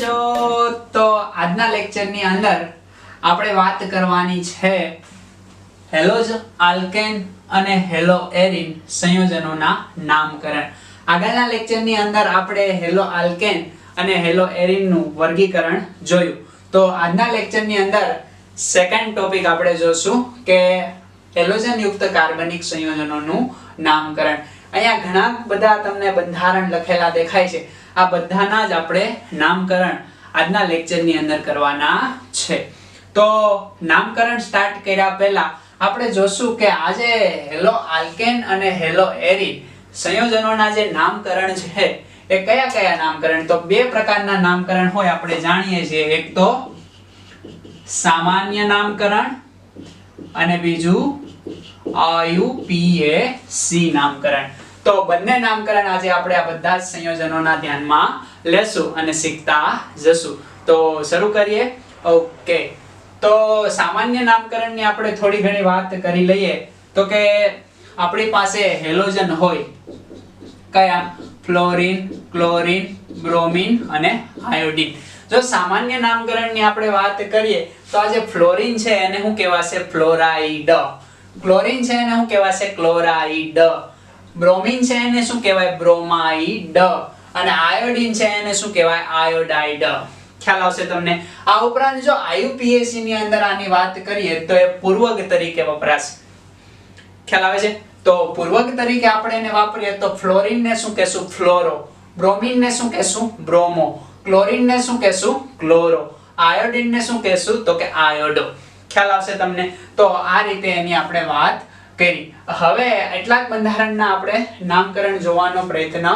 છો? તો આજના લેક્ચરની અંદર આપણે વાત કરવાની છે હેલોજ આલ્કેન અને હેલો એરિન સંયોજનોના નામકરણ. આગળના લેક્ચરની અંદર આપણે હેલો આલ્કેન અને હેલો એરિન નું વર્ગીકરણ જોયું. તો આજના લેક્ચરની અંદર સેકન્ડ ટોપિક આપણે જોશું કે હેલોજન યુક્ત કાર્બનિક સંયોજનોનું નામકરણ. અહીંયા ઘણા બધા તમને બંધારણ લખેલા દેખાય છે. આ બધાના જ આપણે નામકરણ આજના લેક્ચરની અંદર કરવાના છે. તો નામકરણ સ્ટાર્ટ કર્યા પહેલા આપણે જોશું કે આજે હેલો આલ્કેન અને હેલો એરિન સંયોજનોના જે નામકરણ છે એ કયા કયા નામકરણ. તો બે પ્રકારના નામકરણ હોય આપણે જાણીએ છીએ. એક તો સામાન્ય નામકરણ અને બીજું IUPAC નામકરણ. તો બંને નામકરણ આજે આપણે આ બધા જ સંયોજનોના ધ્યાનમાં લેશું અને શીખતા જશું. તો શરૂ કરીએ. ઓકે, તો સામાન્ય નામકરણની આપણે થોડી ઘણી વાત કરી લઈએ. તો કે આપણી પાસે હેલોજન હોય કયા? ફ્લોરિન, ક્લોરિન, બ્રોમિન અને આયોડિન. જો સામાન્ય નામકરણની આપણે વાત કરીએ તો આ જે ફ્લોરિન છે એને શું કહેવાશે? ફ્લોરાઇડ. ક્લોરિન છે એને શું કહેવાશે? ક્લોરાઇડ. બ્રોમિન છે એને શું કહેવાય? બ્રોમાઇડ. અને આયોડિન છે એને શું કહેવાય? આયોડાઇડ. ખ્યાલ આવશે તમને. આ ઉપરાંત જો IUPAC ની અંદર આની વાત કરીએ તો એ પૂર્વક તરીકે વપરાશે. ખ્યાલ આવે છે? તો પૂર્વક તરીકે આપણે એને વાપરીએ તો ફ્લોરિન ને શું કહેશું? ફ્લોરો. બ્રોમિન ને શું કહેશું? બ્રોમો. ક્લોરિન ને શું કહેશું? ક્લોરો. આયોડિન ને શું કહેશું? તો કે આયોડો. ખ્યાલ આવશે તમને. તો આ રીતે એની આપણે વાત કરી. હવે એટલાક બંધારણના આપણે નામકરણ જોવાનો પ્રયત્ન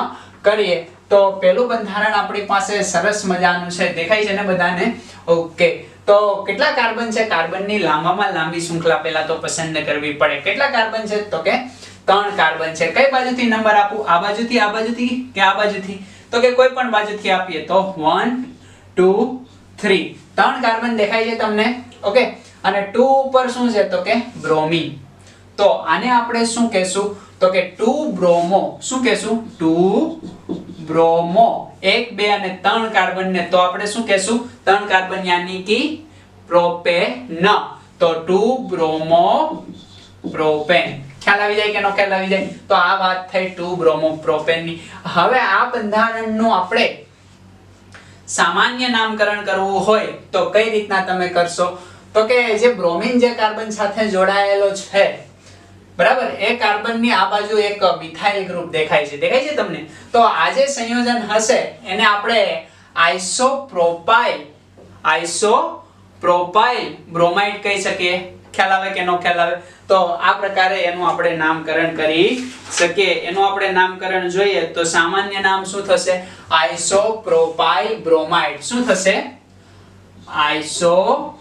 કરીએ. તો પહેલું બંધારણ આપણી પાસે સરસ મજાનું છે, દેખાય છે ને બધાને? ઓકે, તો કેટલા કાર્બન છે? કાર્બનની લાંબામાં લાંબી શૃંખલા પહેલા તો પસંદ કરવી પડે. કેટલા કાર્બન છે? તો કે 3 કાર્બન છે. કઈ બાજુથી નંબર આપું? આ બાજુથી, આ બાજુથી કે આ બાજુથી? તો કે કોઈ પણ બાજુથી આપીએ તો 1 2 3 3 કાર્બન દેખાય છે તમને? ઓકે, અને 2 ઉપર શું છે? તો કે બ્રોમિન. તો આને આપણે શું કહેશું? તો કે 2 બ્રોમો. શું કહેશું? 2 બ્રોમો. 1 2 અને 3 કાર્બન ને તો આપણે શું કહેશું? 3 કાર્બન યાની કે પ્રોપેન. તો 2 બ્રોમો પ્રોપેન. ખ્યાલ આવી જાય કે નો ખ્યાલ આવી જાય? તો આ વાત થઈ 2 બ્રોમો પ્રોપેન ની. હવે આ બંધારણનું આપણે સામાન્ય નામકરણ કરવું હોય તો કઈ રીતના તમે કરશો? તો કે જે બ્રોમિન જે કાર્બન સાથે જોડાયેલો છે, બરાબર, એ કાર્બનની આ બાજુ એક મિથાઇલ ગ્રુપ દેખાય છે. દેખાય છે તમને? તો આ જે સંયોજન હશે એને આપણે આઇસોપ્રોપાઇલ બ્રોમાઇડ કહી શકીએ. ખ્યાલ આવે કે નો ખ્યાલ આવે? તો આ પ્રકારે એનું આપણે નામકરણ કરી શકીએ. એનું આપણે નામકરણ જોઈએ તો સામાન્ય નામ શું થશે? આઇસોપ્રોપાઇલ બ્રોમાઇડ. શું થશે? આઇસોપ્રોપાઇલ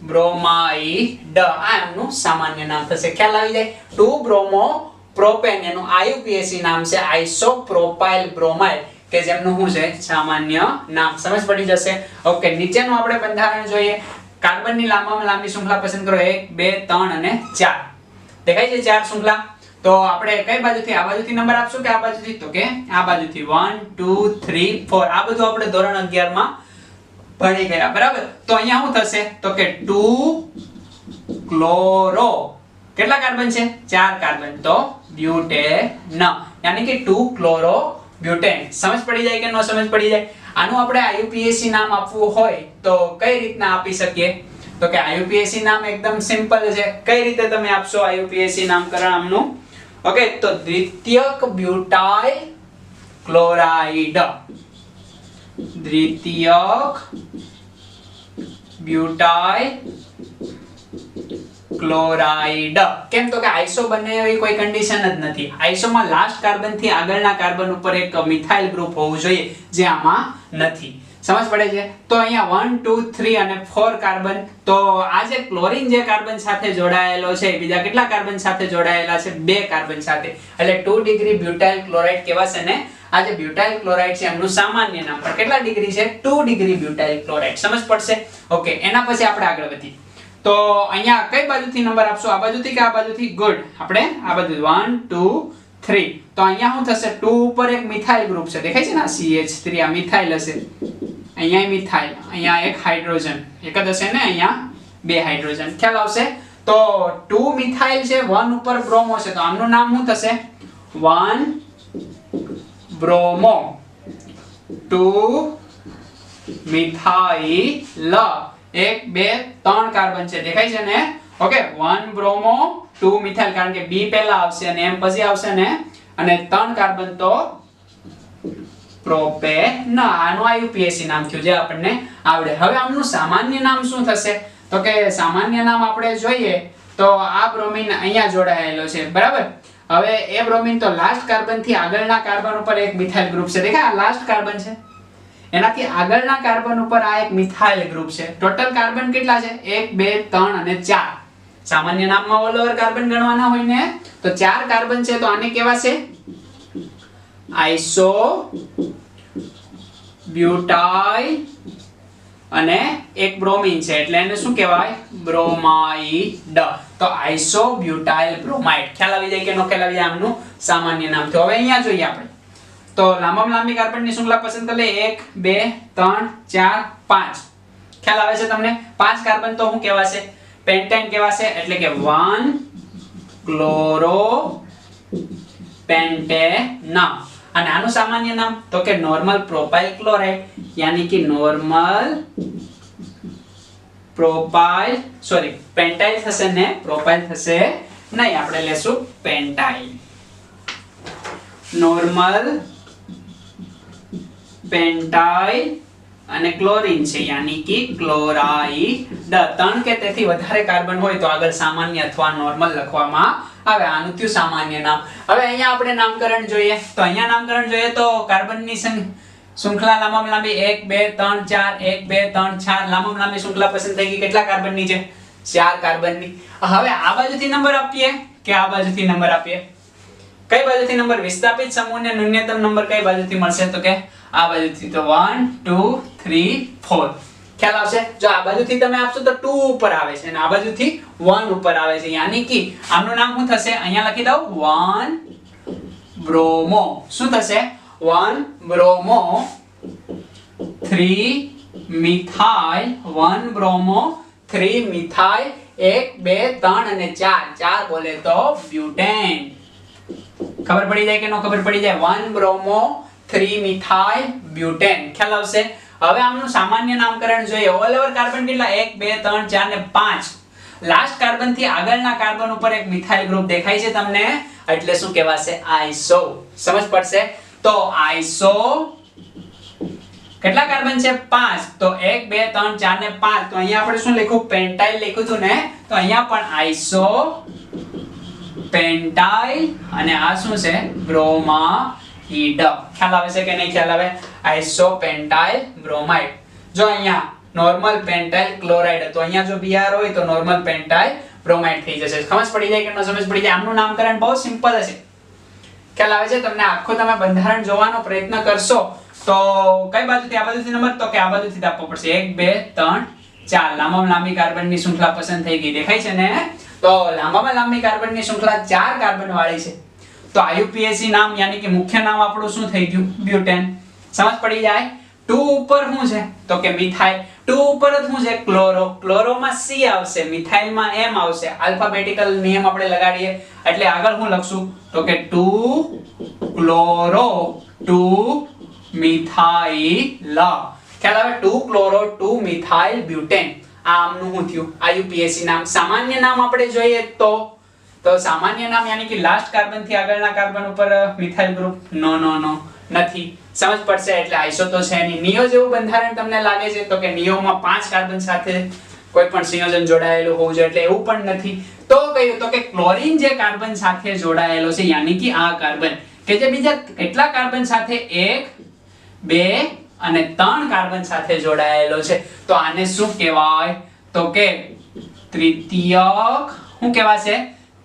બ્રોમાઇડ. આ એમનું સામાન્ય નામ થશે. ખ્યાલ આવી જાય? 2 બ્રોમો પ્રોપેન એનું IUPAC નામ છે આઇસોપ્રોપાઇલ બ્રોમાઇડ, કે જેમનું શું છે? સામાન્ય નામ. સમજ પડી જશે? ઓકે, નીચેનું આપણે બંધારણ જોઈએ. કાર્બનની લાંબામાં લાંબી શૃંખલા પસંદ કરો. 1 2 3 અને 4. દેખાય છે 4 શૃંખલા? તો આપણે કઈ બાજુથી? આ બાજુથી નંબર આપશું કે આ બાજુથી? તો કે આ બાજુથી 1 2 3 4. આ બધું આપણે ધોરણ 11 માં ભણી ગયા, બરાબર? તો અહીંયા શું થશે? તો કે 2 ક્લોરો. કેટલા કાર્બન છે? 4 કાર્બન. તો બ્યુટેન, યાની કે 2 ક્લોરો બ્યુટેન. સમજ પડી જાય કે નો સમજ પડી જાય? આનું આપણે IUPAC નામ આપવું હોય તો કઈ રીતના આપી શકીએ? તો કે IUPAC નામ એકદમ સિમ્પલ છે. કઈ રીતે તમે આપશો IUPAC નામકરણ આમનું? ઓકે, તો દ્વિતીયક બ્યુટાઇલ ક્લોરાઇડ. દ્વિતીયક બ્યુટાઇલ ક્લોરાઇડ. કેમ? તો કે આઇસો બને એવી કોઈ કન્ડિશન જ નથી. આઇસોમાં લાસ્ટ કાર્બન થી આગળના કાર્બન ઉપર એક મિથાઇલ ગ્રુપ હોવું જોઈએ, જે આમાં નથી. સમજ પડે છે? તો અહીંયા 1 2 3 અને 4 કાર્બન. તો આ જે ક્લોરીન જે કાર્બન સાથે જોડાયેલો છે, બીજા કેટલા કાર્બન સાથે જોડાયેલા છે? 2 કાર્બન સાથે. એટલે 2 ડિગ્રી બ્યુટાઇલ ક્લોરાઇડ કહેવાશે ને. આ જે બ્યુટાઇલ ક્લોરાઇડ છે એમનું સામાન્ય નામ. પણ કેટલા ડિગ્રી છે? 2 ડિગ્રી બ્યુટાઇલ ક્લોરાઇડ. સમજ પડશે? ઓકે, એના પછી આપણે આગળ વધીએ. તો અહીંયા કઈ બાજુથી નંબર આપશો? આ બાજુથી કે આ બાજુથી? ગુડ, આપણે આ બાજુ 1 2 3. તો અહીંયા શું થશે? 2 ઉપર એક મિથાઇલ ગ્રુપ છે, દેખાય છે ને? આ CH3 આ મિથાઇલ હશે, અહીંયા મિથાઇલ, અહીંયા એક હાઇડ્રોજન, એક જ હશે ને? અહીંયા બે હાઇડ્રોજન, ખ્યાલ આવશે? તો 2 મિથાઇલ છે, 1 ઉપર બ્રોમો છે, તો આમનું નામ શું થશે? 1 બ્રોમો, 2 મિથાઇલ, 1 2 3 કાર્બન છે, દેખાય છે ને? ઓકે, 1 બ્રોમો 2 મિથાઇલ, કારણ કે B પહેલા આવશે અને M પછી આવશે ને, અને 3 કાર્બન તો પ્રોપેન. આનું IUPAC નામ થયું જે આપણને આવડે. હવે આમનું સામાન્ય નામ શું થશે? તો કે સામાન્ય નામ આપણે જોઈએ તો આ બ્રોમિન અહીંયા જોડાયેલો છે, બરાબર? હવે એ બ્રોમિન તો લાસ્ટ કાર્બન થી આગળના કાર્બન ઉપર એક મિથાઇલ ગ્રુપ છે, દેખાય? આ લાસ્ટ કાર્બન છે, એનાથી આગળના કાર્બન ઉપર આ એક મિથાઇલ ગ્રુપ છે. ટોટલ કાર્બન કેટલા છે? 1 2 3 અને 4. સામાન્ય નામમાં ઓલ ઓવર કાર્બન ગણવાના હોય ને, તો 4 કાર્બન છે, તો આને કેવા છે? આઇસો બ્યુટાઇલ, અને એક બ્રોમિન છે એટલે એને શું કહેવાય? બ્રોમાઇડ. તો આઇસો બ્યુટાઇલ બ્રોમાઇડ. ખ્યાલ આવી જાય કે નો ખ્યાલ આવી જાય? આમનું સામાન્ય નામ. તો હવે અહીંયા જોઈએ આપણે, તો લાંબામાં લાંબી કાર્બનની શૃંખલા પસંદ કરી લે. 1 2 3 4 5. ખ્યાલ આવે છે તમને? 5 કાર્બન તો શું કહેવાશે? પેન્ટેન કહેવાશે, એટલે કે 1 ક્લોરો પેન્ટેન. અને આનું સામાન્ય નામ તો કે નોર્મલ પ્રોપાઇલ ક્લોરાઇડ, યાની કે નોર્મલ પ્રોપાઇલ, સોરી પેન્ટાઇલ થશે ને, પ્રોપાઇલ થશે નહીં, આપણે લેશું પેન્ટાઇલ. નોર્મલ પેન્ટાઇલ અને ક્લોરીન છે, યાની કે ક્લોરાઇડ. 3 કે તેથી વધારે કાર્બન હોય તો આગળ સામાન્ય અથવા નોર્મલ લખવામાં આવે. આનું થયું સામાન્ય નામ. હવે અહીંયા આપણે નામકરણ જોઈએ, તો અહીંયા નામકરણ જોઈએ તો કાર્બનની શૃંખલા લાંબામાં લાંબી 1 2 3 4, 1 2 3 4. લાંબામાં લાંબી શૃંખલા પસંદ થઈ ગઈ. કેટલા કાર્બનની છે? 4 કાર્બનની. હવે આ બાજુથી નંબર આપીએ કે આ બાજુથી નંબર આપીએ? કઈ બાજુથી નંબર? વિસ્થાપિત સમૂહને ન્યૂનતમ નંબર કઈ બાજુથી મળશે? તો કે આ બાજુથી. તો 1 2 3 4. ખ્યાલ આવશે? જો આ બાજુથી તમે આપશો તો 2 ઉપર આવે છે અને આ બાજુથી 1 ઉપર આવે છે, યાની કે આમનું નામ શું થશે? અહીંયા લખી દઉં 1 બ્રોમો. શું થશે? 1 બ્રોમો 3 મિથાઇલ, 1 બ્રોમો 3 મિથાઇલ, 1 2 3 અને 4 બોલે તો બ્યુટેન. ખબર પડી જાય કે નો ખબર પડી જાય? 1 બ્રોમો 3 મિથાઇલ બ્યુટેન. ખ્યાલ આવશે? હવે આમનું સામાન્ય નામકરણ જોઈએ. ઓલ ઓવર કાર્બન કેટલા? 1 2 3 4 ને 5. લાસ્ટ કાર્બન થી આગળના કાર્બન ઉપર એક મિથાઇલ ગ્રુપ દેખાય છે તમને, એટલે શું કહેવાશે? આઇસો. સમજ પડશે? તો આઇસો કેટલા કાર્બન છે? 5. તો 1 2 3 4 ને 5. તો અહીંયા આપણે શું લખ્યું? પેન્ટાઇલ લખ્યું હતું ને, તો અહીંયા પણ આઇસો પેન્ટાઇલ, અને આ શું છે? બ્રોમાઇડ. ખ્યાલ આવે છે કે નહીં ખ્યાલ આવે? Iso પેન્ટાઇલ bromide. જો અહીંયા નોર્મલ પેન્ટાઇલ ક્લોરાઇડ હતો, અહીંયા જો Br હોય તો નોર્મલ પેન્ટાઇલ બ્રોમાઇડ થઈ જશે. સમજ પડી જાય કે ન સમજ પડી જાય? આમનું નામકરણ બહુ સિમ્પલ હશે. ખ્યાલ આવે છે તમને? આખો તમે બંધારણ જોવાનો પ્રયત્ન કરશો તો કઈ બાજુથી? આ બાજુથી નંબર તો કે આ બાજુથી આપવો પડશે. 1 2 3 4. લાંબામાં લાંબી કાર્બનની શૃંખલા પસંદ થઈ ગઈ, દેખાય છે ને? તો લાંબામાં લાંબી કાર્બનની શૃંખલા 4 કાર્બન વાળી છે, તો IUPAC નામ યાની કે મુખ્ય નામ આપણું શું થઈ ગયું? બ્યુટેન. સમજ પડી જાય? 2 ઉપર શું છે? તો કે મિથાઇલ. 2 ઉપર જ શું છે? ક્લોરો. ક્લોરોમાં C આવશે, મિથાઇલમાં M આવશે. આલ્ફાબેટિકલ નિયમ આપણે લગાડીએ એટલે આગળ શું લખશું? તો કે 2 ક્લોરો 2 મિથાઇલ. ખ્યાલ આવે? 2 ક્લોરો 2 મિથાઇલ બ્યુટેન. આ આમનું શું થયું? IUPAC નામ. સામાન્ય નામ આપણે જોઈએ તો સામાન્ય નામ યાની કે લાસ્ટ કાર્બન થી આગળના કાર્બન ઉપર મિથાઇલ ગ્રુપ? નો નથી. સમજ પડશે? એટલે આઇસો તો છે નહીં. નિયો જેવું બંધારણ તમને લાગે છે? તો કે નિયોમાં 5 કાર્બન સાથે કોઈ પણ સંયોજન જોડાયેલું હોવું જોઈએ, એટલે એવું પણ નથી. તો કયું? તો કે ક્લોરીન જે કાર્બન સાથે જોડાયેલો છે, યાની કે આ કાર્બન કે જે બીજા કેટલા કાર્બન સાથે? 1 2 અને 3 કાર્બન સાથે જોડાયેલો છે, તો આને શું કહેવાય? તો કે તૃતીયક. શું કહેવાશે?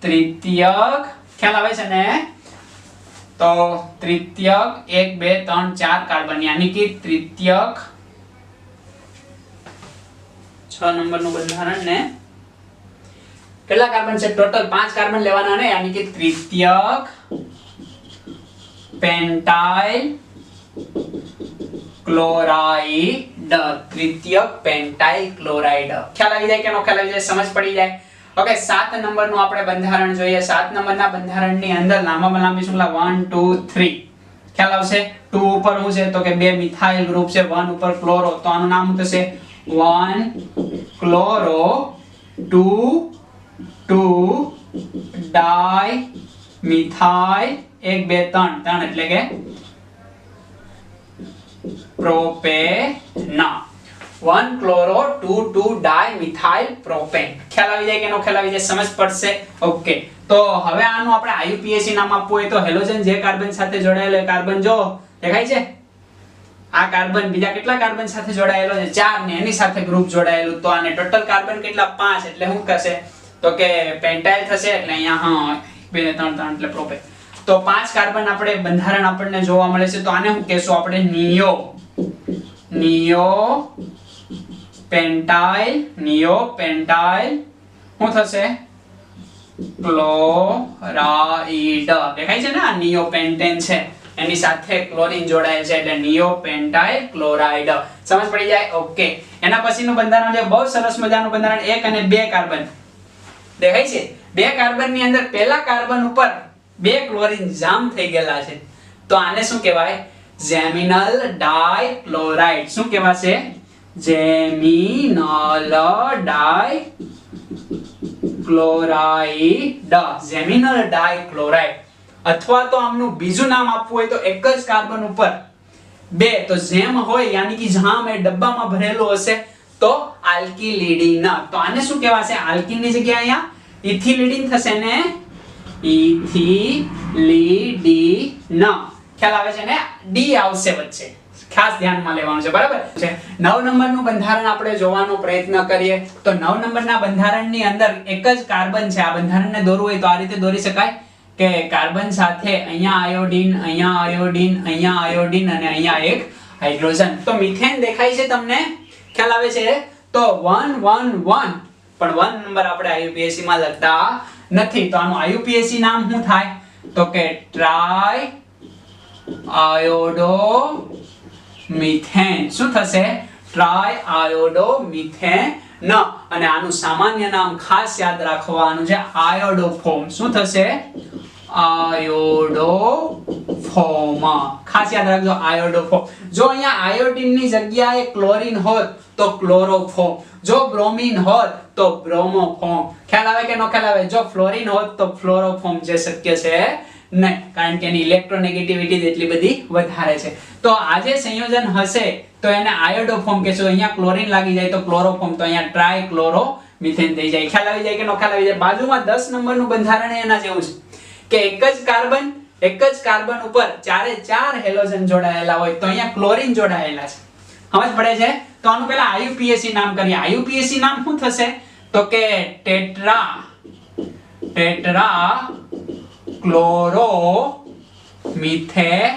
તૃતીયક. ખ્યાલ આવે છે ને? તો તૃતીયક 1 2 3 4 કાર્બન, યાની કે તૃતીયક 6 નંબરનું બંધારણ ને કેટલા કાર્બન છે ટોટલ 5 કાર્બન લેવાના ને यानी કે તૃતીયક પેન્ટાઇલ ક્લોરાઇડ તૃતીયક પેન્ટાઇલ ક્લોરાઇડ ખ્યાલ આવી જાય કે નો ખ્યાલ આવી જાય સમજ પડી જાય ઓકે 7 નંબર નું આપણે બંધારણ જોઈએ 7 નંબરના બંધારણની અંદર લાંબામાં લાંબી શું 1 2 3 ખ્યાલ આવશે 2 ઉપર શું છે તો કે બે મિથાઇલ ગ્રુપ છે 1 ઉપર ક્લોરો તો આનું નામ શું થશે 1 ક્લોરો 2 ડાઈ મિથાઇલ 1 2 3 એટલે કે પ્રોપેન 1 ક્લોરો 2 ડાઈ મિથાઇલ પ્રોપેન ખ્યાલ આવી જાય કે નો ખ્યાલ આવી જાય સમજ પડશે ઓકે તો હવે આનું આપણે IUPAC નામ આપવું હોય તો હેલોજન જે કાર્બન સાથે જોડાયેલો એ કાર્બન જો દેખાય છે આ કાર્બન બીજા કેટલા કાર્બન સાથે જોડાયેલો છે 4 ને એની સાથે ગ્રુપ જોડાયેલું તો આને ટોટલ કાર્બન કેટલા 5 એટલે શું થશે તો કે પેન્ટાઇલ થશે એટલે અહીંયા હા 2 3 3 એટલે પ્રોપેન તો 5 કાર્બન આપણે બંધારણ આપણને જોવા મળે છે તો આને શું કહેશું આપણે નિયો પેન્ટાઇલ શું થશે ક્લોરાઇડ દેખાય છે ને આ નિયોપેન્ટેન છે એની સાથે ક્લોરીન જોડાયેલ છે એટલે નિયોપેન્ટાઇલ ક્લોરાઇડ સમજ પડી જાય ઓકે એના પછીનું બંધારણ છે બહુ સરસ મજાનું બંધારણ 1 અને 2 કાર્બન દેખાય છે 2 કાર્બન ની અંદર પહેલા કાર્બન ઉપર 2 ક્લોરીન જામ થઈ ગયેલા છે તો આને શું કહેવાય જેમિનલ ડાઇક્લોરાઇડ શું કહેવાશે જેમિનલ ડાઇક્લોરાઇડ અથવા તો આમનું બીજું નામ આપવું હોય તો એક જ કાર્બન ઉપર 2 તો જેમ હોય यानी कि જામ એ ડબ્બામાં ભરેલું હશે તો આલ્કિલિડીન તો આને શું કહેવાશે આલ્કિન ની જગ્યાએ અહીંયા ઇથિલિડીન થશે ને ઇથિલિડીન ખ્યાલ આવે છે ને ડી આવશે વચ્ચે ખાસ ધ્યાનમાં લેવાનું છે બરાબર છે 9 નંબરનું બંધારણ આપણે જોવાનો પ્રયત્ન કરીએ તો 9 નંબરના બંધારણની અંદર એક જ કાર્બન છે આ બંધારણને દોરવું હોય તો આ રીતે દોરી શકાય કે કાર્બન સાથે અહીંયા આયોડીન અહીંયા આયોડીન અને અહીંયા એક હાઇડ્રોજન તો મિથેન દેખાય છે તમને ખ્યાલ આવે છે તો 1 1 1 પણ 1 નંબર આપણે IUPAC માં લખતા નથી તો આનું IUPAC નામ શું થાય તો કે ટ્રાય આયોડો મિથેન શું થશે ટ્રાય આયોડો મિથેન અને આનું સામાન્ય નામ ખાસ યાદ રાખવાનું છે આયોડોફોર્મ શું થશે આયોડોફોર્મ ખાસ યાદ રાખજો આયોડોફોર્મ જો અહીંયા આયોડીન ની જગ્યાએ ક્લોરીન હોત તો ક્લોરોફોર્મ જો બ્રોમીન હોત તો બ્રોમોફોર્મ ખ્યાલ આવે કે નો ખ્યાલ આવે જો ફ્લોરીન હોત તો ફ્લોરોફોર્મ જે શક્ય છે નહીં કારણ કે એની ઇલેક્ટ્રોનેગેટિવિટી એટલી બધી વધારે છે તો આ જે સંયોજન હશે તો એને આયોડોફોર્મ કહેશું અહીંયા ક્લોરીન લાગી જાય તો ક્લોરોફોર્મ તો અહીંયા ટ્રાયક્લોરો મિથેન થઈ જાય ખ્યાલ આવી જાય કે નો ખ્યાલ આવી જાય બાજુમાં 10 નંબરનું બંધારણ એના જેવું છે કે એક જ કાર્બન ઉપર ચારે 4 હેલોજન જોડાયેલા હોય તો અહીંયા ક્લોરીન જોડાયેલા છે સમજ પડે છે તો આનું પહેલા IUPAC નામ કરીએ IUPAC નામ શું થશે તો કે ટેટ્રા ક્લોરો મિથેન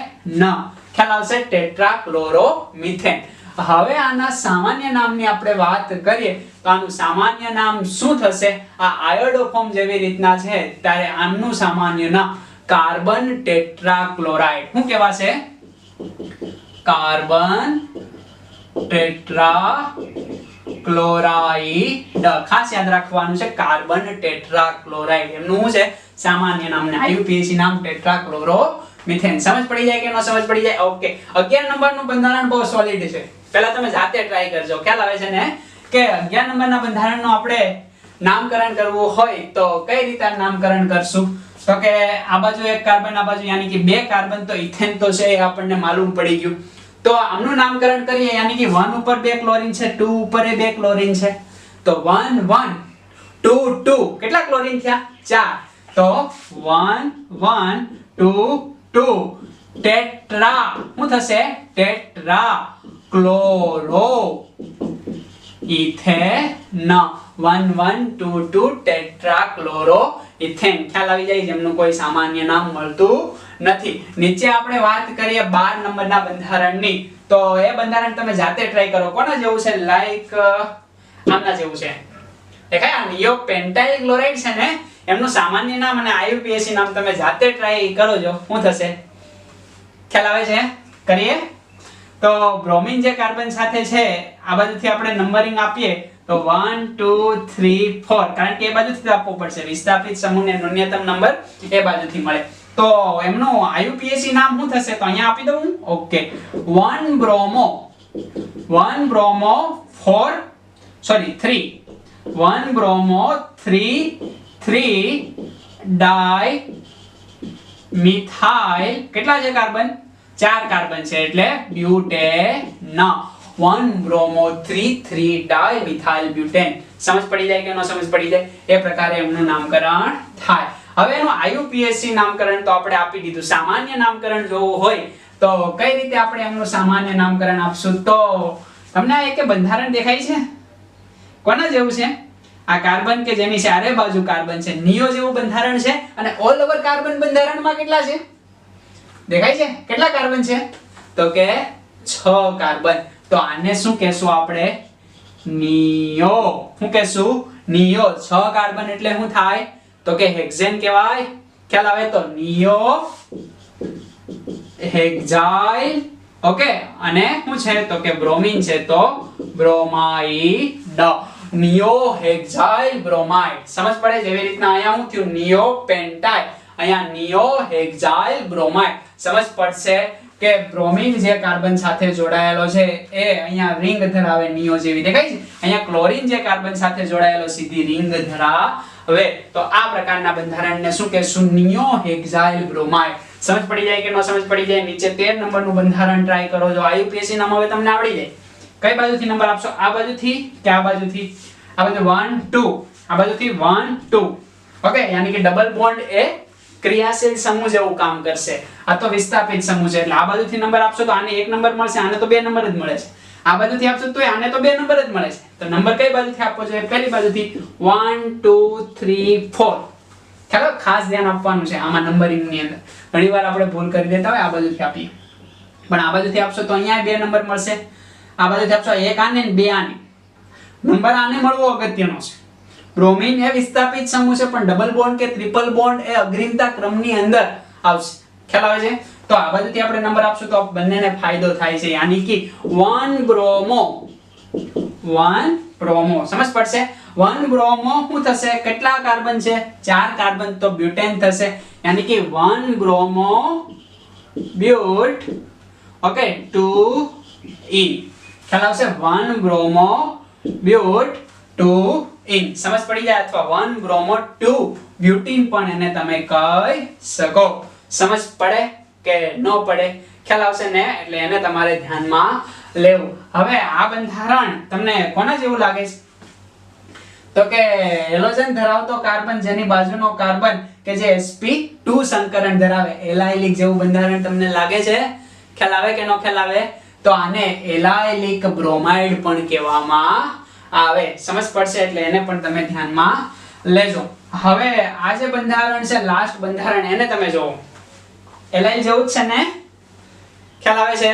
ખ્યાલ આવશે ટેટ્રા ક્લોરો મિથેન હવે આના સામાન્ય નામની આપણે વાત કરીએ તો આનું સામાન્ય નામ શું થશે આ આયોડોફોર્મ જેવી રીતના છે ત્યારે આનું સામાન્ય નામ કાર્બન ટેટ્રાક્લોરાઇડ શું કહેવાશે કાર્બન ટેટ્રાક્લોરાઇડ ખાસ યાદ રાખવાનું છે કાર્બન ટેટ્રાક્લોરાઇડ એમનું શું છે સામાન્ય નામ ને IUPAC નામ ટેટ્રાક્લોરો મિથેન સમજ પડી જાય કે નો સમજ પડી જાય ઓકે 11 નંબરનું બંધારણ બહુ સોલિડ છે પહેલા તમે જાતે ટ્રાય કરજો ખ્યાલ આવે છે ને કે 11 નંબરના બંધારણનું આપણે નામકરણ કરવું હોય તો કઈ રીતે નામકરણ કરશું તો કે આ બાજુ એક કાર્બન આ બાજુ यानी कि 2 કાર્બન તો ઇથેન તો છે એ આપણને માલુમ પડી ગયું તો આમનું નામકરણ કરીએ यानी कि 1 ઉપર 2 ક્લોરીન છે 2 ઉપર 2 ક્લોરીન છે તો 1 1 2 2 કેટલા ક્લોરીન થયા 4 તો 1 1 2 2 ટેટ્રા શું થશે tetra chloro ethane 1 1 2 2 tetra chloro ethane ખ્યાલ આવી જાય જેમનું કોઈ સામાન્ય નામ મળતું નથી નીચે આપણે વાત કરીએ 12 નંબરના બંધારણની તો એ બંધારણ તમે જાતે ટ્રાય કરો કોના જેવું છે લાઈક આમના જેવું છે દેખાય આ નિયોપેન્ટાઇલ ક્લોરાઇડ છે ને એમનું સામાન્ય નામ અને IUPAC નામ તમે જાતે ટ્રાય કરો છો શું થશે ખ્યાલ આવે છે કરીએ તો બ્રોમિન જે કાર્બન સાથે છે આ બાજુથી આપણે નંબરિંગ આપીએ તો 1 2 3 4 કારણ કે એ બાજુથી આપવો પડશે વિસ્થાપિત સમૂહને ન્યૂનતમ નંબર એ બાજુથી મળે તો એમનું IUPAC નામ શું થશે તો અહીંયા આપી દઉં ઓકે 1 બ્રોમો 1 બ્રોમો 3 ડાઈ મિથાઇલ કેટલા છે કાર્બન 4 કાર્બન છે એટલે બ્યુટેન 1 બ્રોમો 3 ડાઈ મિથાઇલ બ્યુટેન સમજ પડી જાય કે ન સમજ પડી જાય એ પ્રકારે એમનું નામકરણ થાય હવે એનું IUPAC નામકરણ તો આપણે આપી દીધું સામાન્ય નામકરણ જોવું હોય તો કઈ રીતે આપણે એમનું સામાન્ય નામકરણ આપશું તો તમને આ એક બંધારણ દેખાય છે કોના જેવું છે આ કાર્બન કે જેની ચારે બાજુ કાર્બન છે નિયો જેવું બંધારણ છે અને ઓલ ઓવર કાર્બન બંધારણમાં કેટલા છે દેખાય છે કેટલા કાર્બન છે તો કે 6 કાર્બન તો આને શું કહેશું આપણે નિયો શું કહેશું નિયો 6 કાર્બન એટલે શું થાય તો કે હેક્ઝેન કહેવાય ખ્યાલ આવે તો નિયો હેક્ઝાઇલ ઓકે અને શું છે તો કે બ્રોમિન છે તો બ્રોમાઇડ નિયો હેક્ઝાઇલ બ્રોમાઇડ સમજ પડે જેવી રીતના અહીંયા હું થયું નિયો પેન્ટાઇલ અહીંયા નિયો હેક્ઝાઇલ બ્રોમાઇડ સમજ પડશે કે બ્રોમિન જે કાર્બન સાથે જોડાયેલો છે એ અહીંયા રિંગ ધરાવે નિયો જેવી દેખાય છે અહીંયા ક્લોરીન જે કાર્બન સાથે જોડાયેલો સીધી રિંગ ધરાવે તો આ પ્રકારના બંધારણને શું કહેશું નિયો હેક્ઝાઇલ બ્રોમાઇડ સમજ પડી જાય કે ન સમજ પડી જાય નીચે 13 નંબરનું બંધારણ ટ્રાય કરો જો IUPAC નામ હવે તમને આવડી જાય કઈ બાજુથી નંબર આપશો આ બાજુથી કે આ બાજુથી આ બાજુ 1 2 આ બાજુથી 1 2 ઓકે યાની કે ડબલ બોન્ડ એ ક્રિયાશીલ સમૂહ જેવું કામ કરશે આ તો વિસ્થાપિત સમૂહ છે એટલે આ બાજુથી નંબર આપશો તો આને 1 નંબર મળશે આને તો 2 નંબર જ મળે છે આ બાજુથી આપશો તો આને તો 2 નંબર જ મળે છે તો નંબર કઈ બાજુથી આપવો જોઈએ પહેલી બાજુથી 1 2 3 4 ચાલો ખાસ ધ્યાન આપવાનું છે આમાં નંબરિંગ ની અંદર ઘણીવાર આપણે ભૂલ કરી દેતા હોય આ બાજુથી આપીએ પણ આ બાજુથી આપશો તો અહીંયા 2 નંબર મળશે આ બાજુથી આપશો એક આને ને 2 આને નંબર આને મળવો અગત્યનો છે બ્રોમિન એ વિસ્થાપિત સમૂહ છે પણ ડબલ બોન્ડ કે ટ્રિપલ બોન્ડ એ અગ્રિમતા ક્રમની અંદર આવશે ખ્યાલ આવે છે તો આ બાજુથી આપણે નંબર આપશું તો બંનેને ફાયદો થાય છે યાની કે 1 બ્રોમો સમજ પડશે 1 બ્રોમો શું થશે કેટલા કાર્બન છે 4 કાર્બન તો બ્યુટેન થશે યાની કે 1 બ્રોમો બ્યુટ ઓકે 2 ઇન ખ્યાલ આવશે 1 બ્રોમો બ્યુટ 2 ઇન સમજ પડી જાય અથવા 1 બ્રોમો 2 બ્યુટીન પણ એને તમે કહી શકો સમજ પડે કે ન પડે ખ્યાલ આવશે ને એટલે એને તમારે ધ્યાનમાં લેવું હવે આ બંધારણ તમને કોના જેવું લાગે છે તો કે હેલોજન ધરાવતો કાર્બન જેની બાજુનો કાર્બન કે જે sp2 સંકરણ ધરાવે એલાયલિક જેવું બંધારણ તમને લાગે છે ખ્યાલ આવે કે ન ખ્યાલ આવે તો આને એલાયલિક બ્રોમાઇડ પણ કહેવામાં આવે સમજ પડશે એટલે એને પણ તમે ધ્યાનમાં લેજો હવે આ જે બંધારણ છે લાસ્ટ બંધારણ એને તમે જોવો એલાઇલ જેવું જ છે ને ખ્યાલ આવે છે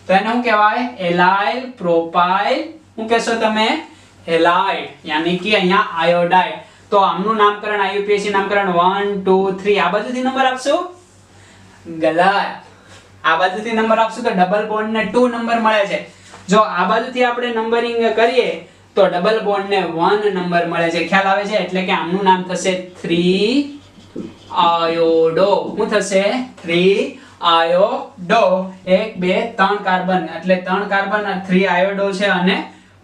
તો એને શું કહેવાય એલાઇલ પ્રોપાઇલ શું કહેશો તમે એલાઇડ યાની કે અહીંયા આયોડાઇડ તો આમનું નામકરણ IUPAC નામકરણ 1 2 3 આ બાજુથી નંબર આપશો ગલત આ બાજુથી નંબર આપશો તો ડબલ બોન્ડ ને 2 નંબર મળે છે જો આ બાજુથી આપણે નંબરિંગ કરીએ તો ડબલ બોન્ડ ને 1 નંબર મળે છે ખ્યાલ આવે છે એટલે કે આમનું નામ થશે 3 આયોડો શું થશે 3 આયોડો 1 2 3 કાર્બન એટલે 3 કાર્બન 3 આયોડો છે અને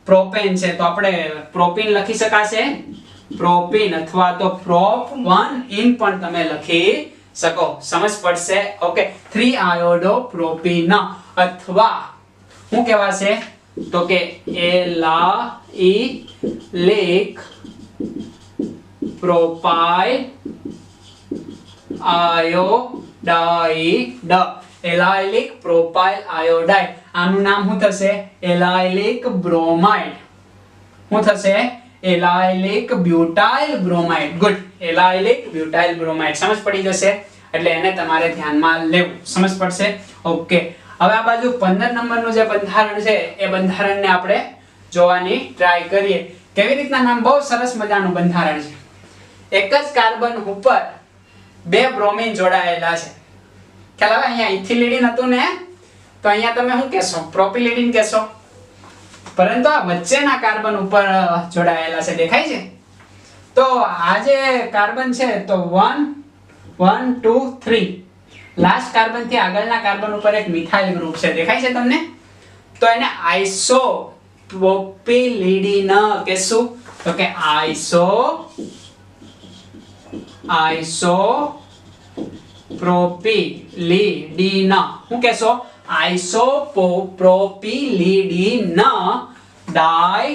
પ્રોપેન છે તો આપણે પ્રોપીન લખી શકાશે પ્રોપીન અથવા તો પ્રોપ 1 ઇન પણ તમે લખી શકો સમજ પડશે ઓકે 3 આયોડો પ્રોપીન અથવા શું કહેવાશે તો કે allylic propyl iodide allylic propyl iodide આનું નામ શું થશે એલાઇલિક બ્રોમાઇડ શું થશે allylic butyl bromide good allylic butyl bromide સમજ પડી જશે એટલે એને તમારે ધ્યાનમાં લેવું સમજ પડશે ઓકે હવે આ બાજુ 15 નંબરનું જે બંધારણ છે એ બંધારણને આપણે જોવાની ટ્રાય કરીએ કેવી રીતના નામ, બહુ સરસ મજાનું બંધારણ છે. એક જ કાર્બન ઉપર બે બ્રોમિન જોડાયેલા છે. ખ્યાલ આવે? અહીંયા ઇથિલિડિન હતું ને, તો અહીંયા તમે શું કહેશો? પ્રોપિલિડિન કહેશો. પરંતુ આ વચ્ચેના કાર્બન ઉપર જોડાયેલા છે, દેખાય છે? તો આ જે કાર્બન છે તો 1 1 2 3 લાસ્ટ કાર્બન થી આગળના કાર્બન ઉપર એક મિથાઇલ ગ્રુપ છે, દેખાય છે તમને? તો એને આઇસોપ્રોપિલિડિન કહેશું. તો કે આઇસોપ્રોપિલિડિન શું કહેશો? આઇસોપ્રોપિલિડિન ડાઈ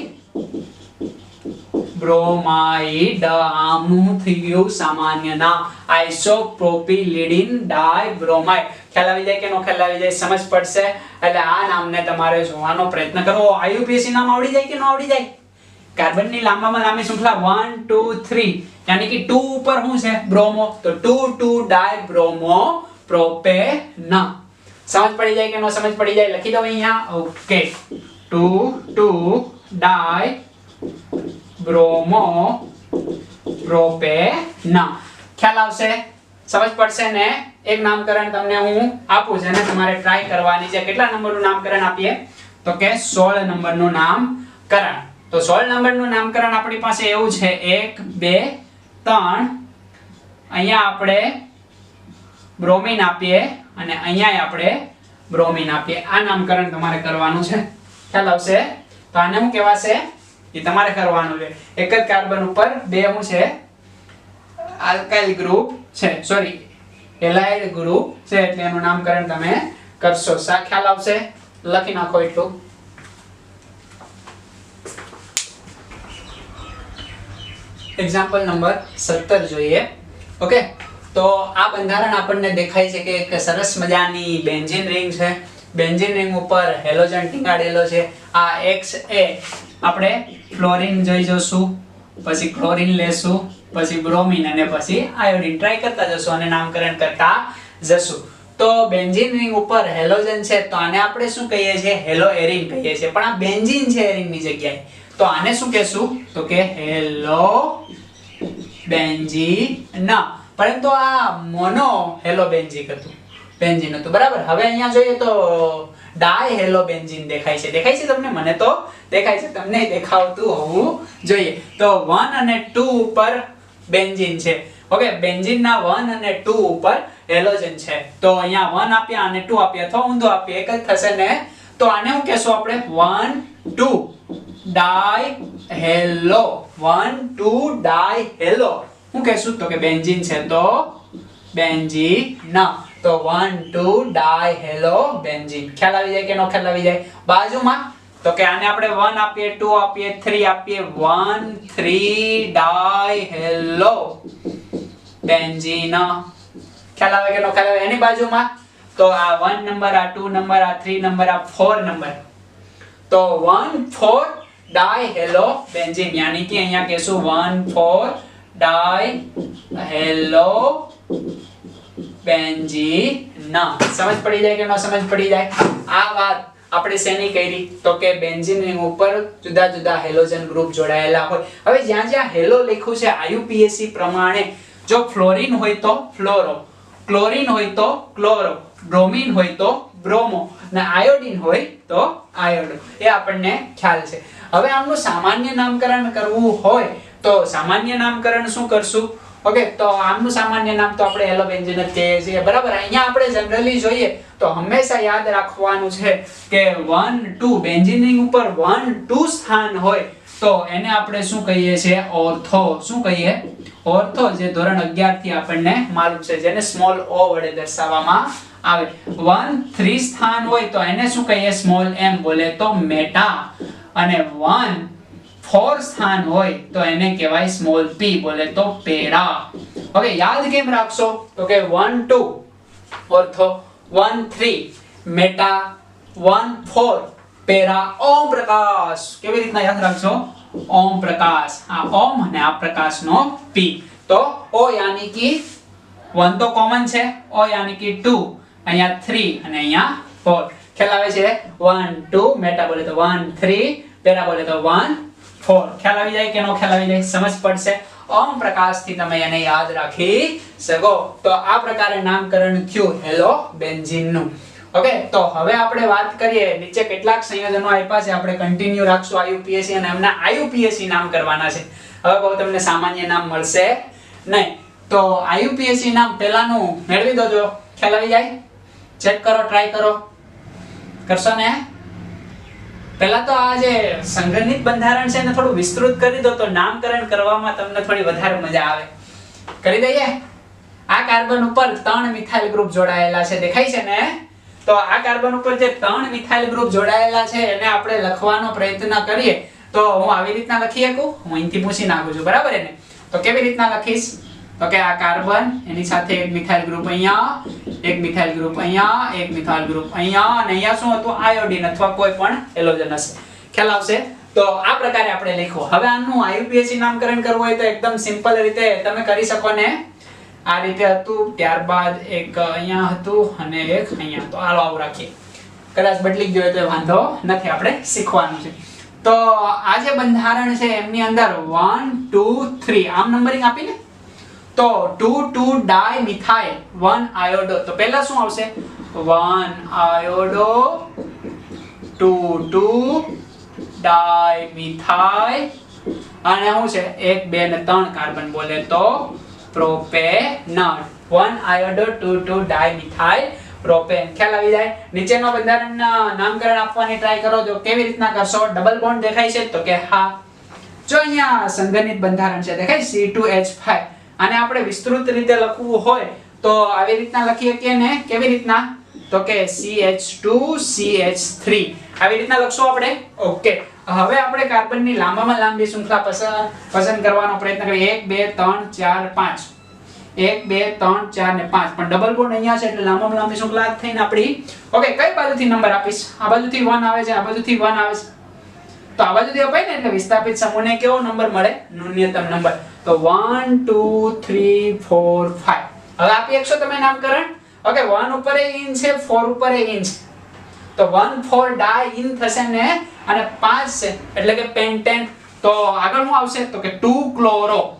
બ્રોમાઇડ. આમનું થઈ ગયું સામાન્ય નામ આઇસોપ્રોપિલિડિન ડાયબ્રોમાઇડ. ખ્યાલ આવી જાય કે નો ખ્યાલ આવી જાય? સમજ પડશે. એટલે આ નામને તમારે જોવાનો પ્રયત્ન કરવો. આઈયુપીએસસી નામ આવડી જાય કે નો આવડી જાય? કાર્બનની લાંબામાં લાંબી શૃંખલા 1 2 3 યાની કે 2 ઉપર શું છે? બ્રોમો. તો 2 2 ડાયબ્રોમો પ્રોપેન. સમજ પડી જાય કે નો સમજ પડી જાય? લખી દો અહીંયા. ઓકે, 2 2 ડાય બ્રોમો પ્રોપેન. ખ્યાલ આવશે? સમજ પડશે ને? એક નામકરણ તમને હું આપું છું અને તમારે ટ્રાય કરવાની છે. કેટલા નંબરનું નામકરણ આપીએ? તો કે 16 નંબરનું નામકરણ. તો 16 નંબરનું નામકરણ આપણી પાસે એવું છે 1 2 3. અહીંયા આપણે બ્રોમિન આપીએ અને અહીંયા આપણે બ્રોમિન આપીએ. આ નામકરણ તમારે કરવાનું છે. ખ્યાલ આવશે? તો આને શું કહેવાશે એ તમારે કરવાનું છે. એક જ કાર્બન ઉપર બે શું છે? આલ્કાઇલ ગ્રુપ છે, સોરી એલાઇડ ગ્રુપ છે, એટલે એનું નામકરણ તમે કરશો. ખ્યાલ આવશે? લખી નાખો એટલું. એક્ઝામ્પલ નંબર 17 જોઈએ. ઓકે, તો આ બંધારણ આપણને દેખાય છે કે એક સરસ મજાની બેન્ઝીન રિંગ છે. બેન્ઝીન રિંગ ઉપર હેલોજન ટીંગાડેલો છે. આ X એ આપણે ફ્લોરિન જોઈ જોશું, પછી ક્લોરીન લેશું, પછી બ્રોમિન અને પછી આયોડિન. ટ્રાય કરતા જશું અને નામકરણ કરતા જશું. તો બેન્ઝીન રિંગ ઉપર હેલોજન છે તો આને આપણે શું કહીએ છીએ? હેલો એરિન કહીએ છીએ. પણ આ બેન્ઝીન છે એરિનની જગ્યાએ, તો આને શું કહેશું? તો કે હેલો બેન્ઝીન. પરંતુ આ મોનો હેલો બેન્ઝીન હતું, બેન્ઝીન હતું, બરાબર. હવે અહીંયા જોઈએ તો ડાય હેલો બેન્ઝીન દેખાય છે. દેખાય છે તમને? મને તો દેખાય છે, તમને દેખાવતું હોવું જોઈએ. તો 1 અને 2 ઉપર બેન્ઝીન છે. ઓકે, બેન્ઝીનના 1 અને 2 ઉપર હેલોજન છે. તો અહીંયા 1 આપ્યા અને 2 આપ્યા, તો ઊંધો આપીએ એક જ થશે ને. તો આને શું કહેશું આપણે? 1 2 ડાય હેલો. 1 2 ડાય હેલો શું કહેશું? તો કે બેન્ઝીન છે તો બેન્ઝીન. તો 1 2 ડાય હેલો બેન્ઝીન. ખ્યાલ આવી જાય કે નો ખ્યાલ આવી જાય? બાજુમાં તો કે આને આપણે 1 આપીએ, 2 આપીએ, 3 આપીએ. 1 3 ડાય હેલો બેન્ઝીન. ખ્યાલ આવે કે નો ખ્યાલ આવે? એની બાજુમાં તો આ 1 નંબર, આ 2 નંબર, આ 3 નંબર, આ 4 નંબર. તો 1 4 ડાય હેલો બેન્ઝીન યાની કે અહીંયા કહેશું 1 4 ડાય હેલો બેન્ઝીન. સમજ પડી જાય કે નો સમજ પડી જાય? આ વાત આપણે શેની કરી? તો કે બેન્ઝીન રિંગ ઉપર જુદા જુદા હેલોજન ગ્રુપ જોડાયેલા હોય. હવે જ્યાં જ્યાં હેલો લખ્યું છે આઈયુપીએસસી પ્રમાણે, જો ફ્લોરિન હોય તો ફ્લોરો, ક્લોરીન હોય તો ક્લોરો, બ્રોમિન હોય તો બ્રોમો અને આયોડિન હોય તો આયોડો. એ આપણને ખ્યાલ છે. હવે આમનું સામાન્ય નામકરણ કરવું હોય તો સામાન્ય નામકરણ શું કરશું? ઓકે, તો આમનું સામાન્ય નામ તો આપણે હેલોબેન્ઝીન જ કહીએ છીએ, બરાબર. અહીંયા આપણે જનરલી જોઈએ તો હંમેશા યાદ રાખવાનું છે કે 1 2 બેન્ઝીન રિંગ ઉપર 1 2 સ્થાન હોય તો એને આપણે શું કહીએ છીએ? ઓર્થો. શું કહીએ? ઓર્થો. જે ધોરણ 11 થી આપણને માલુમ છે, જેને સ્મોલ ઓ વડે દર્શાવવામાં આવે. 1 3 સ્થાન હોય તો એને શું કહીએ? સ્મોલ એમ બોલે તો મેટા. અને 1 4 સ્થાન હોય તો એને કહેવાય સ્મોલ પી બોલે તો પેરા. ઓકે, યાદ કેમ રાખશો? તો કે 1 2 ortho, 1 3 meta, 1 4 para. Om Prakash. કેવી રીતના યાદ રાખશો? ઓમ પ્રકાશ. આ ઓમ અને આ પ્રકાશનો પી. તો ઓ યાની કે 1 તો કોમન છે, ઓ યાની કે 2, અહીંયા 3 અને અહીંયા 4. ખ્યાલ આવે છે? 1 2 મેટા બોલે તો 1 3, પેરા બોલે તો 1 4 ખ્યાલ આવી જાય કે નો ખ્યાલ આવી જાય સમજ પડશે ઓમ પ્રકાશથી તમે એને યાદ રાખી શકો તો આ પ્રકારે નામકરણ થયું હેલોબેન્ઝીન નું ઓકે તો હવે આપણે વાત કરીએ નીચે કેટલાક સંયોજનો આપ્યા છે આપણે કન્ટિન્યુ રાખશું આયુપીએસી અને એમના આયુપીએસી નામ કરવાના છે હવે બહુ તમને સામાન્ય નામ મળશે નહીં તો આયુપીએસી નામ પહેલાનું મેળવી દો જો ખ્યાલ આવી જાય ચેક કરો ટ્રાય કરો કરશો ને પહેલા તો આ જે સંઘનિત બંધારણ છે એને થોડું વિસ્તૃત કરી દો તો નામકરણ કરવામાં તમને થોડી વધારે મજા આવે કરી દઈએ આ કાર્બન ઉપર 3 મિથાઇલ ગ્રુપ જોડાયેલા છે દેખાય છે ને તો આ કાર્બન ઉપર જે 3 મિથાઇલ ગ્રુપ જોડાયેલા છે એને આપણે લખવાનો પ્રયત્ન કરીએ તો હું આવી રીતના લખી શકું હું અહીંથી પૂછી નાખું છું બરાબર ને તો કેવી રીતના લખીશ તો કે આ કાર્બન એની સાથે એક મિથાઇલ ગ્રુપ અહીંયા એક મિથાઇલ ગ્રુપ અહીંયા એક મિથાઇલ ગ્રુપ અહીંયા અને અહીંયા શું હતું આયોડિન અથવા કોઈ પણ હેલોજન હશે ખ્યાલ આવશે તો આ પ્રકારે આપણે લખો હવે આનું આયુપીએસી નામકરણ કરવું હોય તો એકદમ સિમ્પલ રીતે તમે કરી શકો ને આ રીતે હતું ત્યારબાદ એક અહીંયા હતું અને એક અહીંયા તો હાલો આવું રાખીએ કદાચ બદલી ગયો તો વાંધો નથી આપણે શીખવાનું છે તો આ જે બંધારણ છે એમની અંદર 1 2 3 આમ નંબરિંગ આપીને તો 2 ડાઇમિથાઇલ 1 આયોડો તો પહેલા શું આવશે 1 આયોડો 2 ડાઇમિથાઇલ અને શું છે 1 2 અને 3 કાર્બન બોલે તો પ્રોપેન 1 આયોડો 2 ડાઇમિથાઇલ પ્રોપેન ખ્યાલ આવી જાય નીચેનો બંધારણના નામકરણ આપવાની ટ્રાય કરો જો કેવી રીતના કરશો ડબલ બોન્ડ દેખાય છે તો કે હા જો અહીંયા સંઘનિત બંધારણ છે દેખાય C2H5 આને આપણે વિસ્તૃત રીતે લખવું હોય તો આવી રીતના લખીએ કે ને કેવી રીતના તો કે CH2CH3 આવી રીતના લખશું આપણે ઓકે હવે આપણે કાર્બનની લાંબામાં લાંબી શૃંખલા પસંદ કરવાનો પ્રયત્ન કરીએ 1 2 3 4 5 1 2 3 4 ને 5 પણ ડબલ બોન્ડ અહીંયા છે એટલે લાંબામાં લાંબી શૃંખલા થઈને આપણી ઓકે કઈ બાજુથી નંબર આપીશ આ બાજુથી 1 આવે છે આ બાજુથી 1 આવે છે તો આ બાજુથી અપાય ને એટલે વિસ્થાપિત સમૂહને કેવો નંબર મળે ન્યૂનતમ નંબર તો 1 2 3 4 5 હવે આપી એકશો તમે નામકરણ ઓકે 1 ઉપર એ ઇન છે 4 ઉપર એ ઇન છે તો 1 4 ડાઈ ઇન થશે ને અને 5 છે એટલે કે પેન્ટેન તો આગળ શું આવશે તો કે 2 ક્લોરો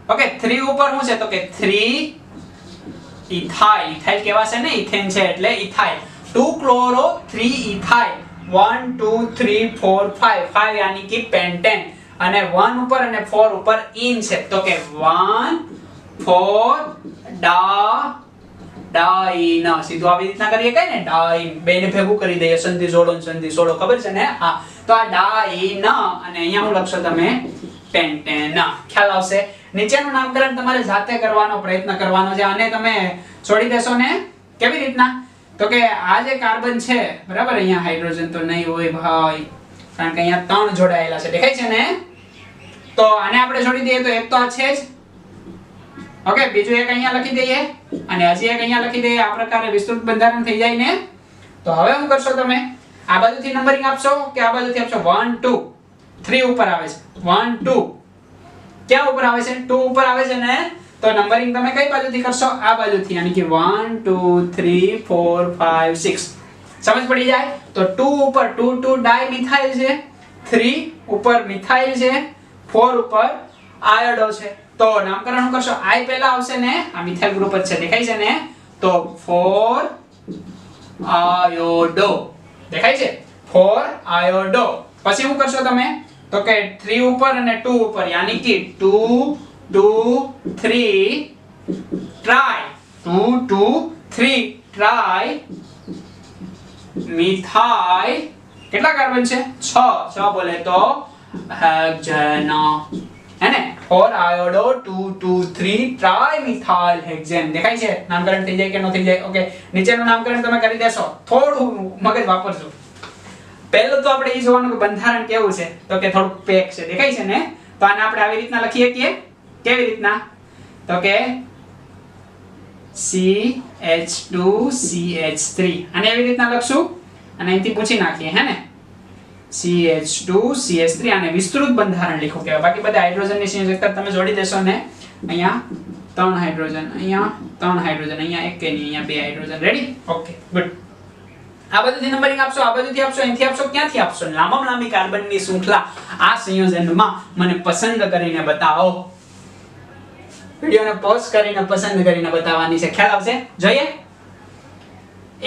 ઓકે 3 ઉપર શું છે તો કે 3 ઇથાઇલ ઇથાઇલ કેવા છે ને ઇથેન છે એટલે ઇથાઇલ 2 ક્લોરો 3 ઇથાઇલ 1 2 3 4 5 5 यानी कि पेंटेन અને 1 ઉપર અને 4 ઉપર ઇન છે તો કે 1 4 ડાઇન સીધું આવી રીતના કરીએ કઈ ને ડાઇન બેને ભેગું કરી દઈએ સંધિ જોડો સંધિ છોડો ખબર છે ને હા તો આ ડાઇન અને અહીંયા હું લખશો તમે પેન્ટેન ખ્યાલ આવશે નીચેનું નામકરણ તમારે જાતે કરવાનો પ્રયત્ન કરવાનો છે આને તમે છોડી દેશો ને કેવી રીતના તો કે આ જે કાર્બન છે બરાબર અહીંયા હાઇડ્રોજન તો નહીં હોય ભાઈ કારણ કે અહીંયા 3 જોડાયેલા છે દેખાય છે ને તો આને આપણે છોડી દઈએ તો એક તો આ છે જ ઓકે બીજું એક અહીંયા લખી દઈએ અને હજી એક અહીંયા લખી દઈએ આ પ્રકારે વિસ્તૃત બંધારણ થઈ જાય ને તો હવે શું કરશો તમે આ બાજુથી નંબરિંગ આપશો કે આ બાજુથી આપશો 1 2 3 ઉપર આવે છે 1 2 ક્યાં ઉપર આવે છે 2 ઉપર આવે છે ને તો નંબરિંગ તમે કઈ બાજુથી કરશો આ બાજુથી યાની કે 1 2 3 4 5 6 સમજ પડી જાય તો 2 ઉપર 2 ડાઇમિથાઇલ છે 3 ઉપર મિથાઇલ છે 4 ઉપર આયોડો છે તો નામકરણ શું કરશો આઈ પહેલા આવશે ને આ મિથાઇલ ગ્રુપ જ છે દેખાય છે ને તો 4 આયોડો દેખાય છે 4 આયોડો પછી શું કરશો તમે તો કે 3 ઉપર અને 2 ઉપર યાની કે 2 2 3 ટ્રાય 2 2 3 ટ્રાય મિથાઇલ કેટલા કાર્બન છે 6 બોલે તો હેક્ઝેન है ने 4 आयोडो 2 2 3 ट्राइमिथाइल हेक्सेन देखाय છે નામકરણ થઈ જાય કે ન થઈ જાય ઓકે નીચેનું નામકરણ તમે કરી દેશો થોડું મગજ વાપરજો પહેલું તો આપણે ઈ જોવાનું કે બંધારણ કેવું છે તો કે થોડું પેક છે દેખાય છે ને તો આને આપણે આવી રીતના લખીએ કે કેવી રીતના તો કે CH2CH3 અને એવી રીતના લખશું અને અહીંથી પૂછી નાખીએ હે ને CH2CH3 આને વિસ્તૃત બંધારણ લખો કે બાકી બધા હાઇડ્રોજનની સંયોજકતા તમે જોડી દેશો ને અહીંયા 3 હાઇડ્રોજન અહીંયા 3 હાઇડ્રોજન અહીંયા એક કે નહીં અહીંયા 2 હાઇડ્રોજન રેડી ઓકે ગુડ આ બાજુથી નંબરિંગ આપશો, આ બાજુથી આપશો, અહીંથી આપશો, ક્યાંથી આપશો? લાંબામાં લાંબી કાર્બનની શૃંખલા આ સંયોજનમાં મને પસંદ કરીને બતાવો. વિડિયોને પોઝ કરીને પસંદ કરીને બતાવવાની છે. ખ્યાલ આવશે? જોઈએ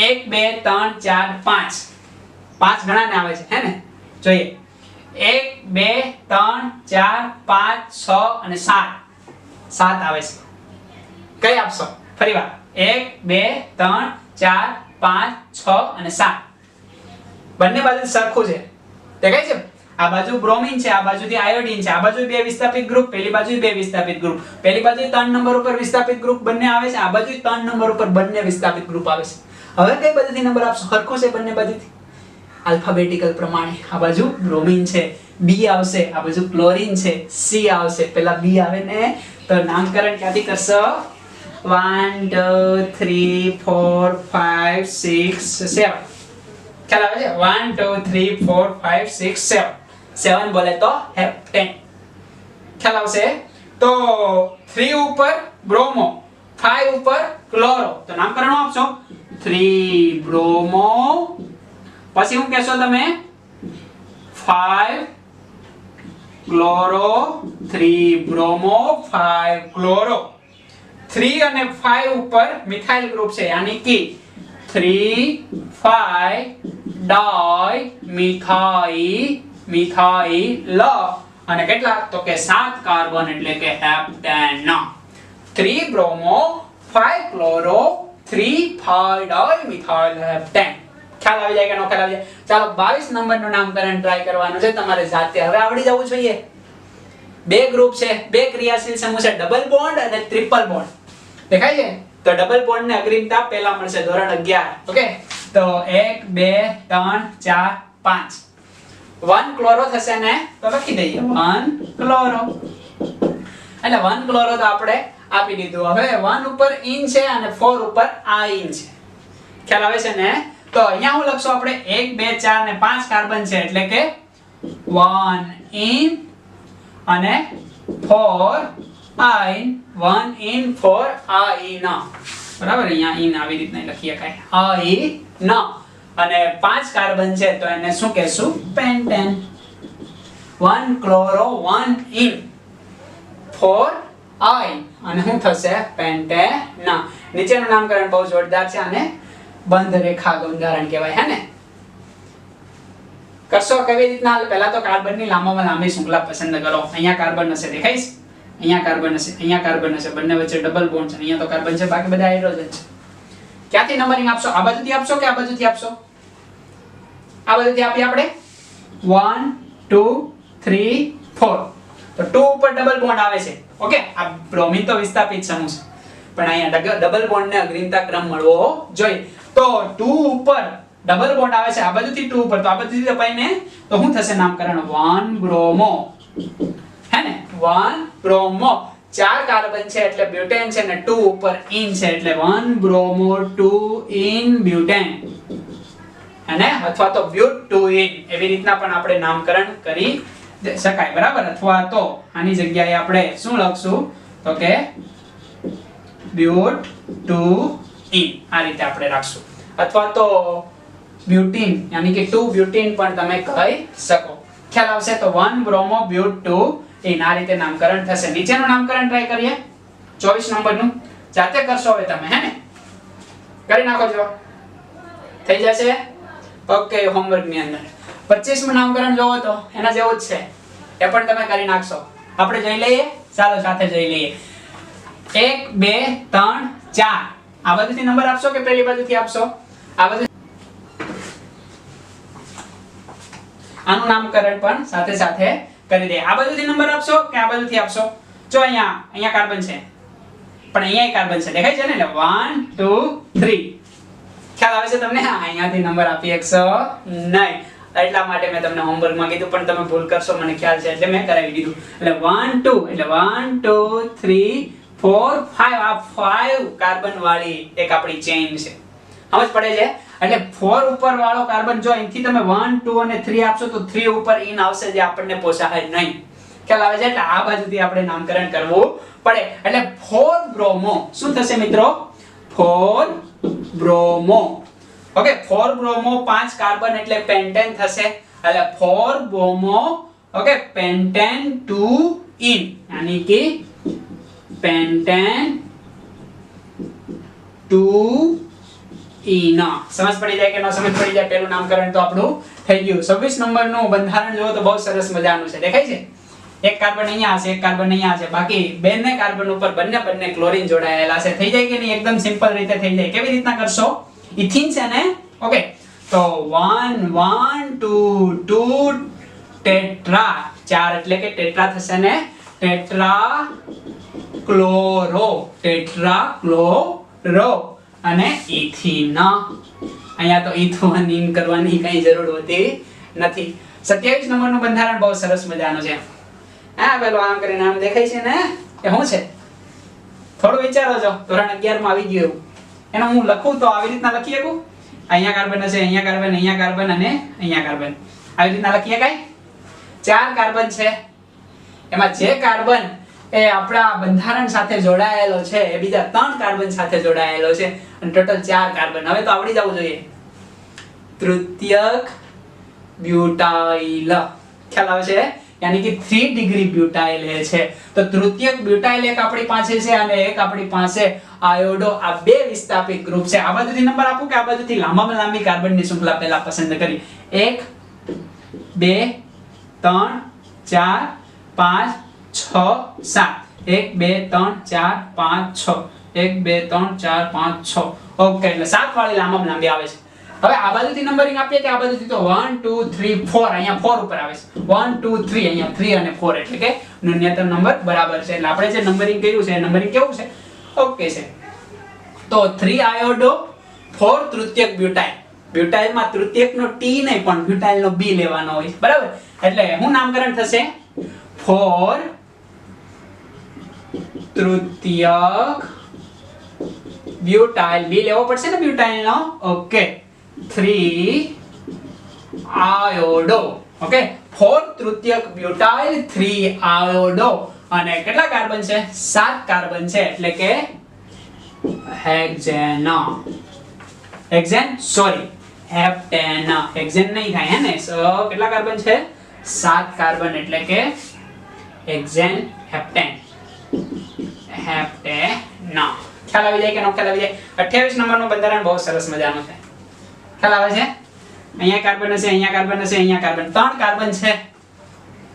1 2 3 4 5. 5 ગણાને આવે છે હે ને? જોઈએ 1 2 3 4 5 6 અને 7. 7 આવે છે. કઈ આપશો? ફરીવાર 1 2 3 4 5 6 અને 7. બંને બાજુ સરખું છે. દેખાય છે? આ બાજુ બ્રોમિન છે, આ બાજુથી આયોડીન છે, આ બાજુ બે વિસ્થાપિત ગ્રુપ, પેલી બાજુ બે વિસ્થાપિત ગ્રુપ, પેલી બાજુ 3 નંબર ઉપર વિસ્થાપિત ગ્રુપ બંને આવે છે, આ બાજુ 3 નંબર ઉપર બંને વિસ્થાપિત ગ્રુપ આવે છે. હવે કઈ બાજુથી નંબર આપશો? સરખું છે બંને બાજુથી આલ્ફાબેટિકલ પ્રમાણે. આ બાજુ બ્રોમિન છે, B આવશે, આ બાજુ ક્લોરીન છે, C આવશે. પેલા B આવે ને તો નામકરણ ક્યાંથી કરશો? 1 2 3 4 5 6 7. ખ્યાલ આવે છે? 1 2 3 4 5 6 7. 7 બોલે તો હેપ્ટેન. ખ્યાલ આવશે? તો 3 ઉપર બ્રોમો, 5 ઉપર ક્લોરો. તો નામકરણ આપશો 3 બ્રોમો, પછી શું કહેશો તમે? 5 ક્લોરો, 3 બ્રોમો 5 ક્લોરો. 3 અને 5 ઉપર મિથાઇલ ગ્રુપ છે, યાની કે 3 5 ડાઈ મિથાઇલ અને કેટલા? તો કે 7 કાર્બન એટલે કે હેપ્ટેન. 3 બ્રોમો 5 ક્લોરો 3 5 ડાઈ મિથાઇલ હેપ્ટેન. ખ્યાલ આવી જાય કે નો ખ્યાલ આવી જાય? ચાલો 22 નંબરનું નામકરણ ટ્રાય કરવાનું છે તમારે જાતે. હવે આવડી જવું જોઈએ. બે ગ્રુપ છે, બે ક્રિયાશીલ સમૂહ છે, ડબલ બોન્ડ અને ટ્રિપલ બોન્ડ. દેખાય છે? તો ડબલ બોન્ડ ને અગ્રિમતા પહેલા મળશે ધોરણ 11. ઓકે, તો 1 2 3 4 5. 1 ક્લોરો થશે ને તો લખી દઈએ 1 ક્લોરો. એટલે 1 ક્લોરો તો આપણે આપી દીધું. હવે 1 ઉપર ઇન છે અને 4 ઉપર આઇન છે. ખ્યાલ આવે છે ને? તો અહીંયા હું લખશું આપણે 1 2 4 ને 5 કાર્બન છે એટલે કે 1 ઇન અને 4 આઇન. 1 ઇન 4 આઇન. બરાબર? અહીંયા ઇન આવી રીતના લખીએ કાઈ આઇન. અને 5 કાર્બન છે તો એને શું કહેશું? પેન્ટેન. 1 ક્લોરો 1 ઇન 4 આઇન અને શું થશે? પેન્ટેન. નીચેનું નામકરણ બહુ જોરદાર છે અને બંધ રેખા બંધારણ કહેવાય હે ને? કરશો કેવી રીતના? પહેલા તો કાર્બનની લાંબામાં લાંબી શૃંખલા પસંદ કરો. અહીંયા કાર્બન હશે, દેખાય છે? અહીંયા કાર્બન હશે, અહીંયા કાર્બન હશે, બંને વચ્ચે ડબલ બોન્ડ છે. અહીંયા તો કાર્બન છે, બાકી બધા હાઇડ્રોજન છે. ક્યાંથી નંબરિંગ આપશો? આ બાજુથી આપશો કે આ બાજુથી આપશો? આ બાજુથી આપી આપણે 1 2 3 4. તો 2 ઉપર ડબલ બોન્ડ આવે છે. ઓકે, આ બ્રોમિન તો વિસ્થાપિત સમૂહ છે, પણ અહીંયા ડબલ બોન્ડ ને અગ્રિમતા ક્રમ મળવો જોઈએ. તો 2 ઉપર ડબલ બોન્ડ આવે છે, આ બાજુથી 2 ઉપર, તો આ બાજુથી અપાઈને તો શું થશે નામકરણ? 1 બ્રોમો. હે ને? 1 બ્રોમો. 4 કાર્બન છે એટલે બ્યુટેન છે ને 2 ઉપર ઇન છે એટલે 1 બ્રોમો 2 ઇન બ્યુટેન. અને અથવા તો બ્યુટ 2 ઇન, એવી રીતના પણ આપણે નામકરણ કરી શકાય. બરાબર? અથવા તો આની જગ્યાએ આપણે શું લખશું? તો કે બ્યુટ 2 ઇન. આ રીતે આપણે રાખશું. અથવા તો બ્યુટીન યાની કે 2 બ્યુટીન પણ તમે કહી શકો. ખ્યાલ આવશે? તો 1 બ્રોમો બ્યુટ 2 ઇન. આ રીતે નામકરણ થશે. નીચેનું નામકરણ ટ્રાય કરીએ 24 નંબરનું. જાતે કરશો હવે તમે, હે ને? કરી નાખો જો. થઈ જશે? ઓકે, હોમવર્ક ની અંદર 25મું નામકરણ જોવો તો એના જેવું જ છે. એ પણ તમે કરી નાખશો. આપણે જોઈ લઈએ. ચાલો સાથે જોઈ લઈએ. 1 2 3 4. આ બાજુથી નંબર આપશો કે પેલી બાજુથી આપશો? આ બાજુ. આનું નામકરણ પણ સાથે સાથે કરી દે. આ બાજુથી નંબર આપશો કે આ બાજુથી આપશો? જો અહીંયા કાર્બન છે, પણ અહીંયા કાર્બન છે, દેખાય છે ને? એટલે 1 2 3. ખ્યાલ આવે છે તમને? અહીંયાથી નંબર આપી શકશો નહીં, એટલા માટે મેં તમને હોમવર્કમાં કીધું, પણ તમે ભૂલ કરશો મને ખ્યાલ છે એટલે મેં કરાવી દીધું. એટલે 1 2 એટલે 1 2 3 4 5. આ 5 કાર્બન વાળી એક આપણી ચેઇન છે. સમજ પડે છે? એટલે 4 ઉપર વાળો કાર્બન જો અહીંથી તમે 1 2 અને 3 આપશો તો 3 ઉપર ઇન આવશે, જે આપણને પોસાય નહીં. ખ્યાલ આવે છે? એટલે આ બાજુથી આપણે નામકરણ કરવું પડે. એટલે 4 બ્રોમો શું થશે મિત્રો? 4 બ્રોમો. ઓકે 4 બ્રોમો 5 કાર્બન એટલે પેન્ટેન થશે એટલે 4 બ્રોમો ઓકે પેન્ટેન 2 ઇન यानी कि पेंटेन 2 इन समझ पड़ी जाए કે ન સમજ પડી જાય પહેલું નામકરણ તો આપણું થઈ ગયું 26 નંબરનું બંધારણ જો તો બહુ સરસ મજાનું છે દેખાય છે એક કાર્બન અહીંયા છે એક કાર્બન અહીંયા છે બાકી બંને કાર્બન ઉપર બંને ક્લોરીન જોડાયેલા છે થઈ જાય કે નહીં એકદમ સિમ્પલ રીતે થઈ જાય કેવી રીતના કરશો ઇથિન છે ને ઓકે તો 1 1 2 2 ટેટ્રા 4 એટલે કે ટેટ્રા થશે ને ટેટ્રા ક્લોરો અને ઇથિન અહીંયા તો ઇથોનિન કરવાની કઈ જરૂર હોતી નથી 27 નંબરનું બંધારણ બહુ સરસ મજાનું છે હા પેલો આમ કરીને આમ દેખાય છે ને કે શું છે થોડું વિચારો છો ધોરણ 11 માં આવી ગયું એનો હું લખું તો આવી રીતના લખી શકું અહીંયા કાર્બન હશે અહીંયા કાર્બન અને અહીંયા કાર્બન આવી રીતના લખીએ કાઈ 4 કાર્બન છે એમાં જે કાર્બન એ આપણા બંધારણ સાથે જોડાયેલો છે એ બીજા 3 કાર્બન સાથે જોડાયેલો છે અને ટોટલ 4 કાર્બન હવે તો આવડી જવું જોઈએ તૃતીયક બ્યુટાઇલ ખ્યાલ આવે છે यानी कि 3 डिग्री ब्यूटाइल है तो तृतीयक ब्यूटाइल एक अपनी પાસે છે અને એક આપણી પાસે આયોડો આ બે વિસ્થાપિત ગ્રુપ છે આ બાજુથી નંબર આપું કે આ બાજુથી લાંબામાં લાંબી કાર્બનની શૃંખલા પહેલા પસંદ કરી 1 2 3 4 5 6 7 1 2 3 4 5 6 1 2 3 4 5 6 ઓકે એટલે 7 વાળી લાંબામાં લાંબી આવે છે હવે આ બાજુથી નંબરિંગ આપીએ કે આ બાજુથી તો 1 2 3 4 અહીંયા 4 ઉપર આવે છે 1 2 3 અહીંયા 3 અને 4 એટલે કે ન્યૂનતમ નંબર બરાબર છે એટલે આપણે જે નંબરિંગ કર્યું છે નંબરિંગ કેવું છે ઓકે છે તો 3 આયોડો 4 તૃતીયક બ્યુટાઇલ બ્યુટાઇલ માં તૃતીયક નો ટી નહીં પણ બ્યુટાઇલ નો બી લેવાનો હોય બરાબર એટલે શું નામકરણ થશે 4 તૃતીયક ब्यूटाइल बी लेवो पड़से ने ब्यूटाइल नो ओके 3 आयोडो ओके 4 तृतीयक ब्यूटाइल 3 आयोडो અને કેટલા કાર્બન છે 7 કાર્બન છે એટલે કે હેક્ઝેન સોરી હેપ્ટેન હેક્ઝેન નહીં થાય હે ને કેટલા કાર્બન છે 7 કાર્બન એટલે કે હેક્ઝેન હેપ્ટેન ખ્યાલ આવી જાય કે નો ખ્યાલ આવી જાય 28 નંબરનું બંધારણ બહુ સરસ મજાનું છે ખ્યાલ આવે છે અહીંયા કાર્બન હશે અહીંયા કાર્બન હશે અહીંયા કાર્બન 3 કાર્બન છે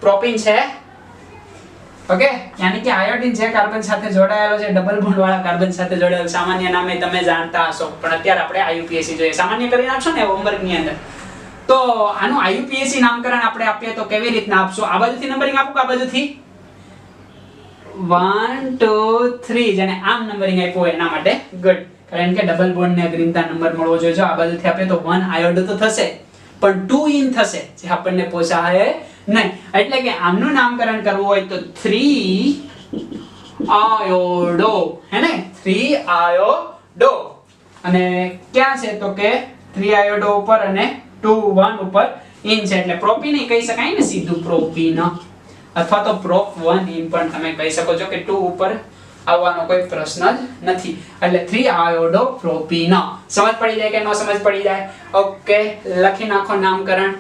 પ્રોપીન છે ઓકે यानी कि आयोडीन જે કાર્બન સાથે જોડાયેલો છે ડબલ બોન્ડ વાળા કાર્બન સાથે જોડાયેલો સામાન્ય નામે તમે જાણતા હશો પણ અત્યારે આપણે આયુપીએસી જોઈએ સામાન્ય કરી નાખશો ને હોમવર્ક ની અંદર તો આનું આયુપીએસી નામકરણ આપણે આપીએ તો કેવી રીતના આપશો આ બાજુથી નંબરિંગ આપું કે આ બાજુથી 1 2 3 જેને આમ નંબરિંગ આપ્યો એના માટે ગુડ કારણ કે ડબલ બોન્ડ ને અગ્રીમતા નંબર મળવો જોઈએ જો આ બાજુથી આપે તો 1 આયોડો તો થશે પણ 2 ઇન થશે જે આપણને પોસાય નહીં એટલે કે આમનું નામકરણ કરવું હોય તો 3 આયોડો હે ને 3 આયોડો અને ક્યાં છે તો કે 3 આયોડો ઉપર અને 2 1 ઉપર ઇન છે એટલે પ્રોપીન કહી શકાય ને સીધું પ્રોપીન અથવા તો પ્રોપ 1 ઇન પણ તમે કહી શકો છો કે 2 ઉપર આવવાનો કોઈ પ્રશ્ન જ નથી એટલે 3 આયોડો પ્રોપીન સમજ પડી જાય કે ન સમજ પડી જાય ઓકે લખી નાખો નામકરણ